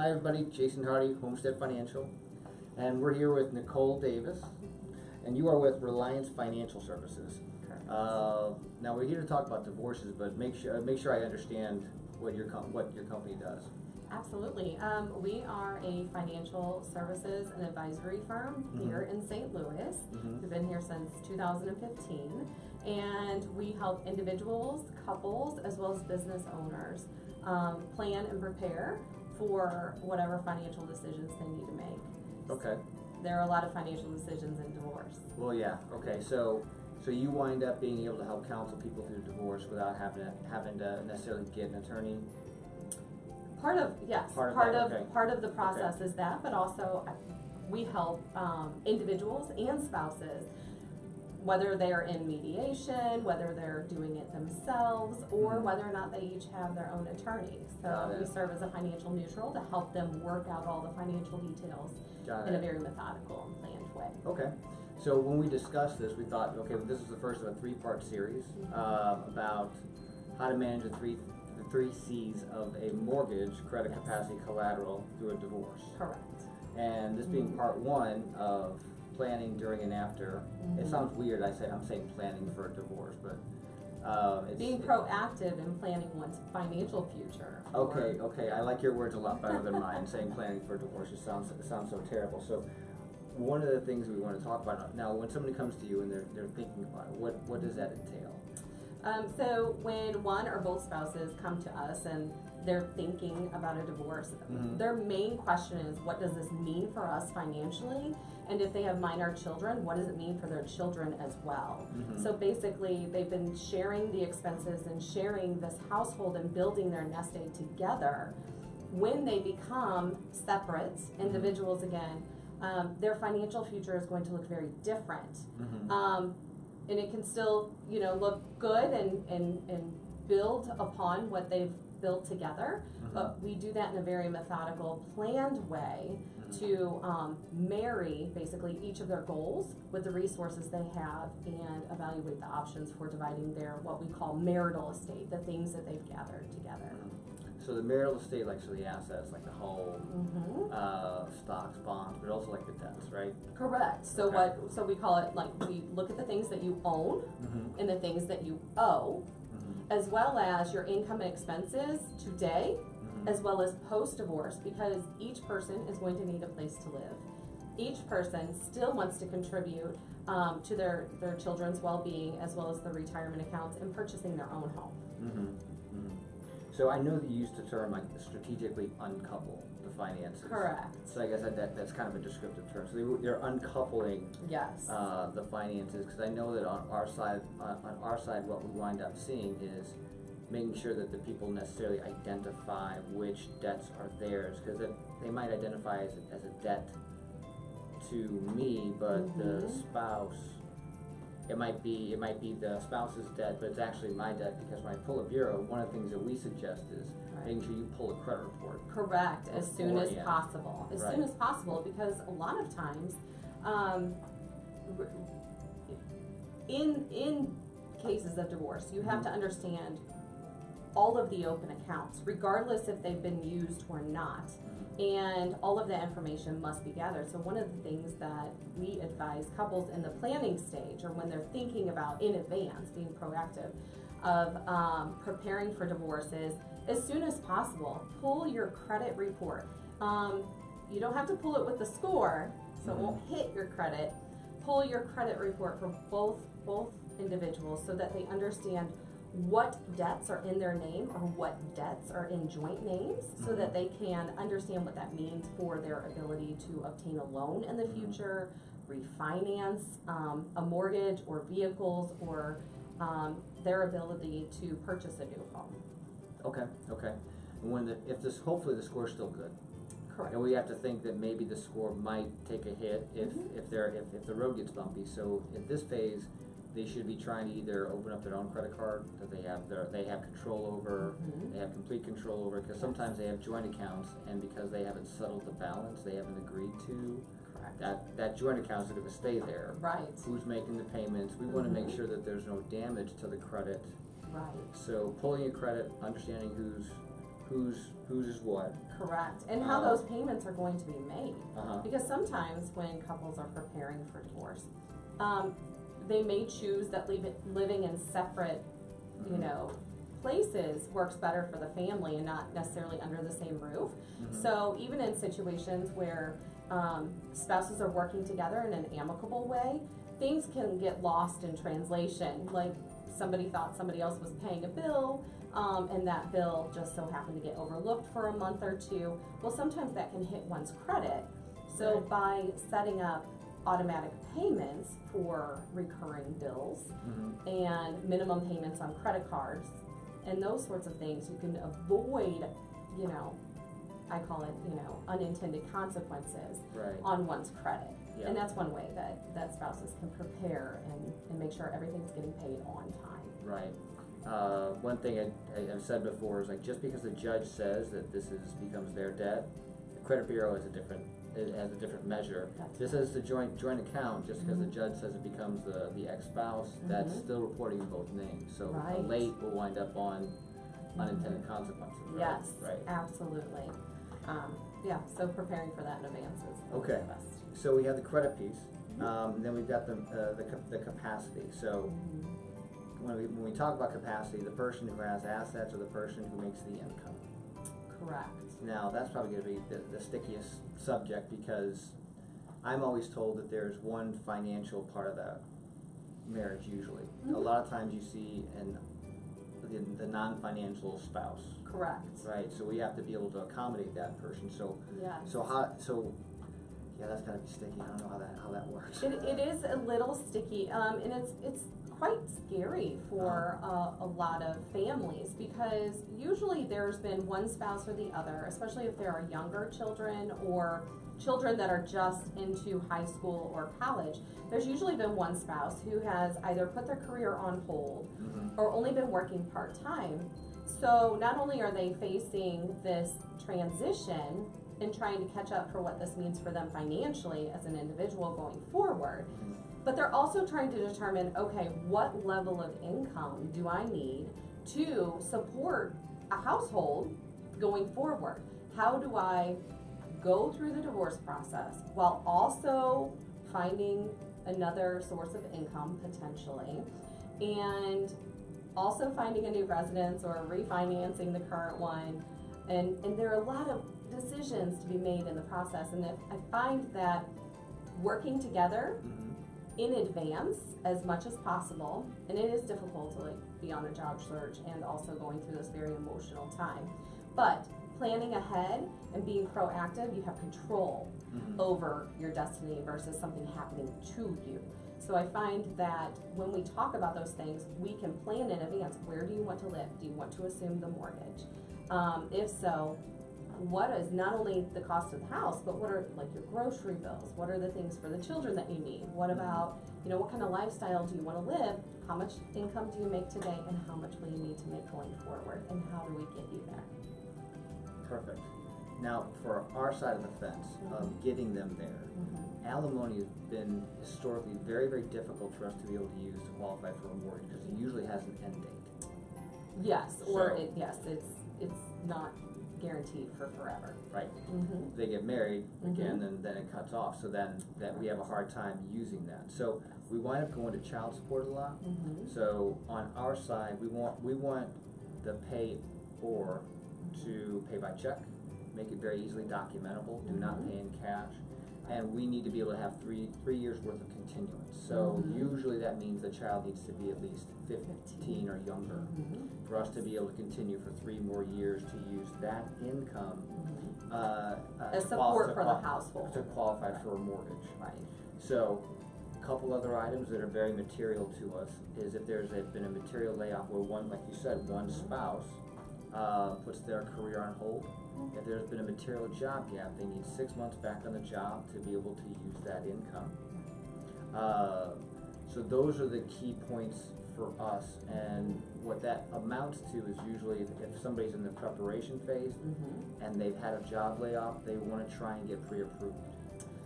Hi everybody, Jayson Hardie, Homestead Financial, and we're here with Nicole Davis, and you are with Reliance Financial Services. Now we're here to talk about divorces, but make sure I understand what your company does. Absolutely. We are a financial services and advisory firm here in St. Louis. We've been here since 2015, and we help individuals, couples, as well as business owners plan and prepare for whatever financial decisions they need to make. Okay. There are a lot of financial decisions in divorce. Well, yeah. Okay. So you wind up being able to help counsel people through divorce without having to necessarily get an attorney. Part of the process is that, but also we help individuals and spouses, whether they're in mediation, whether they're doing it themselves, or whether or not they each have their own attorney. So we serve as a financial neutral to help them work out all the financial details in a very methodical and planned way. Okay. So when we discussed this, we thought, okay, well, this is the first of a three-part series about how to manage the three C's of a mortgage, credit capacity, collateral through a divorce. Correct. And this being part one of planning during and after. It sounds weird. I'm saying planning for a divorce, but it's being proactive in planning one's financial future. Okay. I like your words a lot better than mine. Saying planning for a divorce, it sounds so terrible. So one of the things we want to talk about now, when somebody comes to you and they're thinking about it, what does that entail? So when one or both spouses come to us and they're thinking about a divorce, their main question is, what does this mean for us financially? And if they have minor children, what does it mean for their children as well? So basically, they've been sharing the expenses and sharing this household and building their nest egg together. When they become separate individuals again, their financial future is going to look very different. And it can still, look good and build upon what they've built together, but we do that in a very methodical, planned way to marry basically each of their goals with the resources they have and evaluate the options for dividing their what we call marital estate, the things that they've gathered together. So the marital estate, like the assets, like the home, stocks, bonds, but also like the debts, right? Correct. So so we call it, like, we look at the things that you own and the things that you owe, as well as your income and expenses today, as well as post-divorce, because each person is going to need a place to live. Each person still wants to contribute to their children's well-being, as well as the retirement accounts and purchasing their own home. So I know that you used the term like strategically uncouple the finances. Correct. So I guess that's kind of a descriptive term. So they're uncoupling the finances, because I know that on our side, what we wind up seeing is making sure that the people necessarily identify which debts are theirs, because they might identify as a debt to me, but the spouse. It might be the spouse's debt, but it's actually my debt, because when I pull a bureau, one of the things that we suggest is making sure you pull a credit report. Correct, as soon as possible. As soon as possible, because a lot of times, in cases of divorce, you have to understand all of the open accounts, regardless if they've been used or not. And all of that information must be gathered. So one of the things that we advise couples in the planning stage, or when they're thinking about in advance, being proactive, of preparing for divorce, is as soon as possible, pull your credit report. You don't have to pull it with the score, so it won't hit your credit. Pull your credit report for both individuals, so that they understand what debts are in their name or what debts are in joint names, so that they can understand what that means for their ability to obtain a loan in the future, refinance a mortgage or vehicles, or their ability to purchase a new home. Okay. And hopefully the score's still good. Correct. And we have to think that maybe the score might take a hit if the road gets bumpy. So at this phase, they should be trying to either open up their own credit card that they have control over, they have complete control over, because sometimes they have joint accounts, and because they haven't settled the balance, they haven't agreed to, that joint account is going to stay there. Right. Who's making the payments? We want to make sure that there's no damage to the credit. Right. So pulling your credit, understanding whose is what. Correct. And how those payments are going to be made. Because sometimes when couples are preparing for divorce, they may choose that living in separate, you know, places works better for the family and not necessarily under the same roof. So even in situations where spouses are working together in an amicable way, things can get lost in translation. Like somebody thought somebody else was paying a bill, and that bill just so happened to get overlooked for a month or two. Well, sometimes that can hit one's credit. So by setting up automatic payments for recurring bills and minimum payments on credit cards and those sorts of things, you can avoid, you know, I call it, you know, unintended consequences on one's credit. And that's one way that spouses can prepare and make sure everything's getting paid on time. Right. One thing I've said before is, like, just because the judge says that this becomes their debt, the credit bureau has a different measure. Just as the joint account, just because the judge says it becomes the ex-spouse, that's still reporting in both names. So the late will wind up on unintended consequences. Right? Yes, absolutely. Yeah, so preparing for that in advance is the best. So we have the credit piece, then we've got the capacity. So when we talk about capacity, the person who has assets or the person who makes the income. Correct. Now that's probably going to be the stickiest subject, because I'm always told that there's one financial part of that marriage usually. A lot of times you see the non-financial spouse. Correct. Right. So we have to be able to accommodate that person. So yeah, that's gotta be sticky. I don't know how that works. It is a little sticky, and it's quite scary for a lot of families, because usually there's been one spouse or the other, especially if there are younger children or children that are just into high school or college. There's usually been one spouse who has either put their career on hold or only been working part-time. So not only are they facing this transition and trying to catch up for what this means for them financially as an individual going forward, but they're also trying to determine, okay, what level of income do I need to support a household going forward? How do I go through the divorce process while also finding another source of income potentially, and also finding a new residence or refinancing the current one? And there are a lot of decisions to be made in the process, and I find that working together in advance as much as possible, and it is difficult to be on a job search and also going through this very emotional time, but planning ahead and being proactive, you have control over your destiny versus something happening to you. So I find that when we talk about those things, we can plan in advance. Where do you want to live? Do you want to assume the mortgage? If so, what is not only the cost of the house, but what are your grocery bills? What are the things for the children that you need? What about, what kind of lifestyle do you want to live? How much income do you make today, and how much will you need to make going forward? And how do we get you there? Perfect. Now, for our side of the fence of getting them there, alimony has been historically very, very difficult for us to be able to use to qualify for a mortgage, because it usually has an end date. Yes, it's not guaranteed for forever. Right. They get married again, and then it cuts off. So then that we have a hard time using that. So we wind up going to child support a lot. So on our side, we want the pay or to pay by check, make it very easily documentable, do not pay in cash, and we need to be able to have three years worth of continuance. So usually that means the child needs to be at least 15 or younger for us to be able to continue for 3 more years to use that income as support for the household to qualify for a mortgage. Right. So a couple other items that are very material to us is if there's been a material layoff where one, like you said, one spouse puts their career on hold. If there's been a material job gap, they need 6 months back on the job to be able to use that income. So those are the key points for us, and what that amounts to is usually if somebody's in the preparation phase and they've had a job layoff, they want to try and get pre-approved.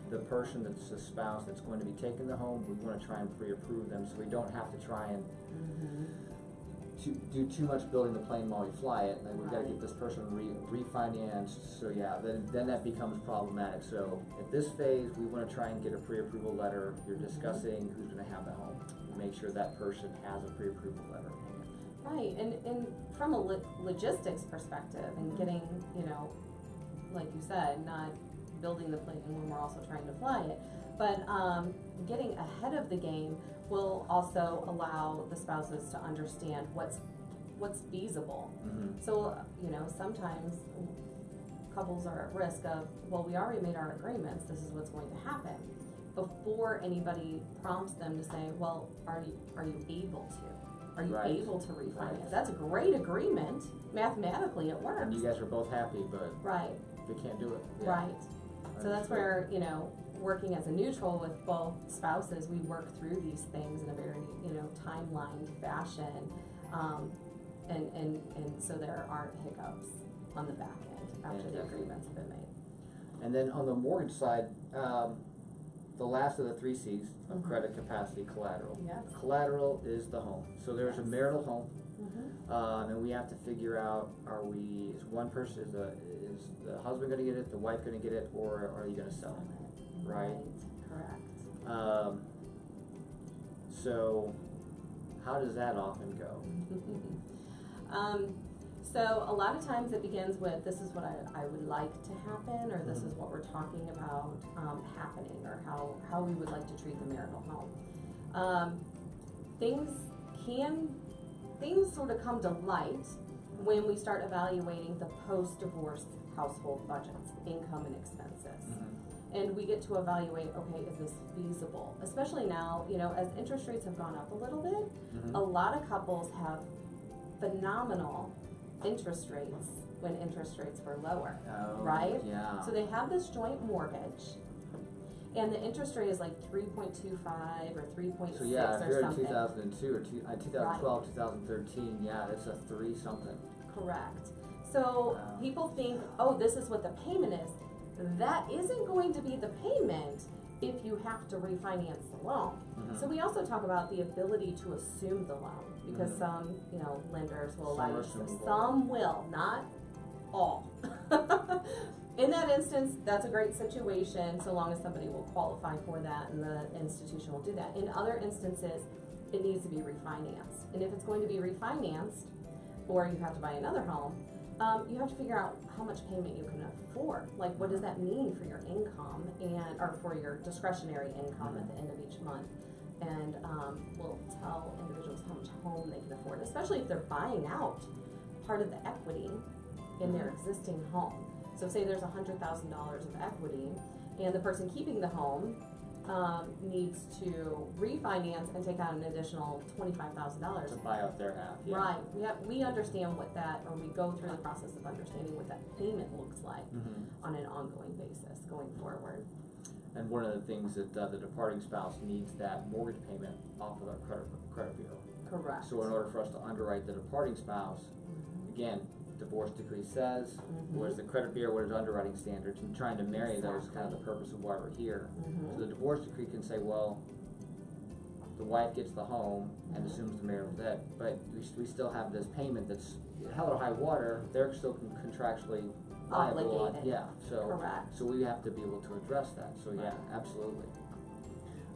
The person that's the spouse that's going to be taking the home, we want to try and pre-approve them so we don't have to try and do too much building the plane while we fly it, and we've got to get this person refinanced, so yeah, then that becomes problematic. So at this phase, we want to try and get a pre-approval letter. You're discussing who's going to have the home. Make sure that person has a pre-approval letter. Right, and from a logistics perspective, and getting, you know, like you said, not building the plane when we're also trying to fly it, but getting ahead of the game will also allow the spouses to understand what's feasible. So, you know, sometimes couples are at risk of, well, we already made our agreements, this is what's going to happen, before anybody prompts them to say, well, are you able to? Are you able to refinance? Right. That's a great agreement. Mathematically, it works. And you guys are both happy, but they can't do it. Yeah. Right. So that's where, you know, working as a neutral with both spouses, we work through these things in a very, you know, timelined fashion, and so there aren't hiccups on the back end after the agreements have been made. And then on the mortgage side, the last of the 3 C's of credit capacity, collateral. Yes. Collateral is the home. So there's a marital home, and we have to figure out: is one person, is the husband going to get it, the wife going to get it, or are you going to sell it? Right. Correct. So how does that often go? So a lot of times it begins with, this is what I would like to happen, or this is what we're talking about happening, or how we would like to treat the marital home. Things sort of come to light when we start evaluating the post-divorce household budgets, income and expenses. And we get to evaluate, okay, is this feasible? Especially now, you know, as interest rates have gone up a little bit, a lot of couples have phenomenal interest rates when interest rates were lower, right? Yeah. So they have this joint mortgage, and the interest rate is like 3.25 or 3.6 so yeah, if or you're something. in 2002 or 2012, 2013, yeah, it's a 3 something. Correct. So people think, oh, this is what the payment is. That isn't going to be the payment if you have to refinance the loan. So we also talk about the ability to assume the loan, because some, you know, lenders will allow you to. Some will, not all. In that instance, that's a great situation, so long as somebody will qualify for that and the institution will do that. In other instances, it needs to be refinanced. And if it's going to be refinanced, or you have to buy another home, you have to figure out how much payment you can afford. Like, what does that mean for your income or for your discretionary income at the end of each month? And we'll tell individuals how much home they can afford, especially if they're buying out part of the equity in their existing home. So say there's $100,000 of equity, and the person keeping the home needs to refinance and take out an additional $25,000 to buy out their half. Yeah. Right. We understand what that, or we go through the process of understanding what that payment looks like on an ongoing basis going forward. And one of the things that the departing spouse needs that mortgage payment off of their credit bureau. Correct. So in order for us to underwrite the departing spouse, again, divorce decree says, what is the credit bureau, what is underwriting standards, and trying to marry those is kind of the purpose of why we're here. So the divorce decree can say, well, the wife gets the home and assumes the marital debt, but we still have this payment that's hell or high water, they're still contractually liable. Obligated. Yeah, so Correct. So we have to be able to address that. So yeah, absolutely.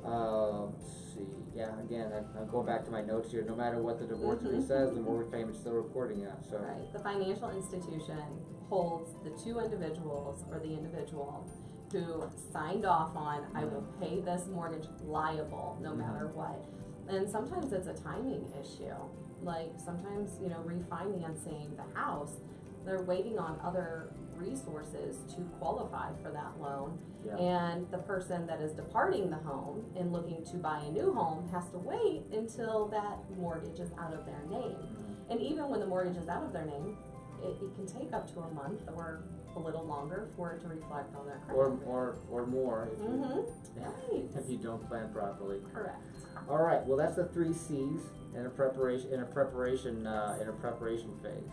Let's see. Yeah, again, I'm going back to my notes here. No matter what the divorce decree says, the mortgage payment's still reporting that. So right. The financial institution holds the two individuals or the individual who signed off on, I will pay this mortgage liable no matter what. And sometimes it's a timing issue. Like sometimes, you know, refinancing the house, they're waiting on other resources to qualify for that loan. Yeah. And the person that is departing the home and looking to buy a new home has to wait until that mortgage is out of their name. And even when the mortgage is out of their name, it can take up to a month or a little longer for it to reflect on their credit. Or more if you, right. if you don't plan properly. Correct. All right. Well, that's the 3 C's in a preparation phase.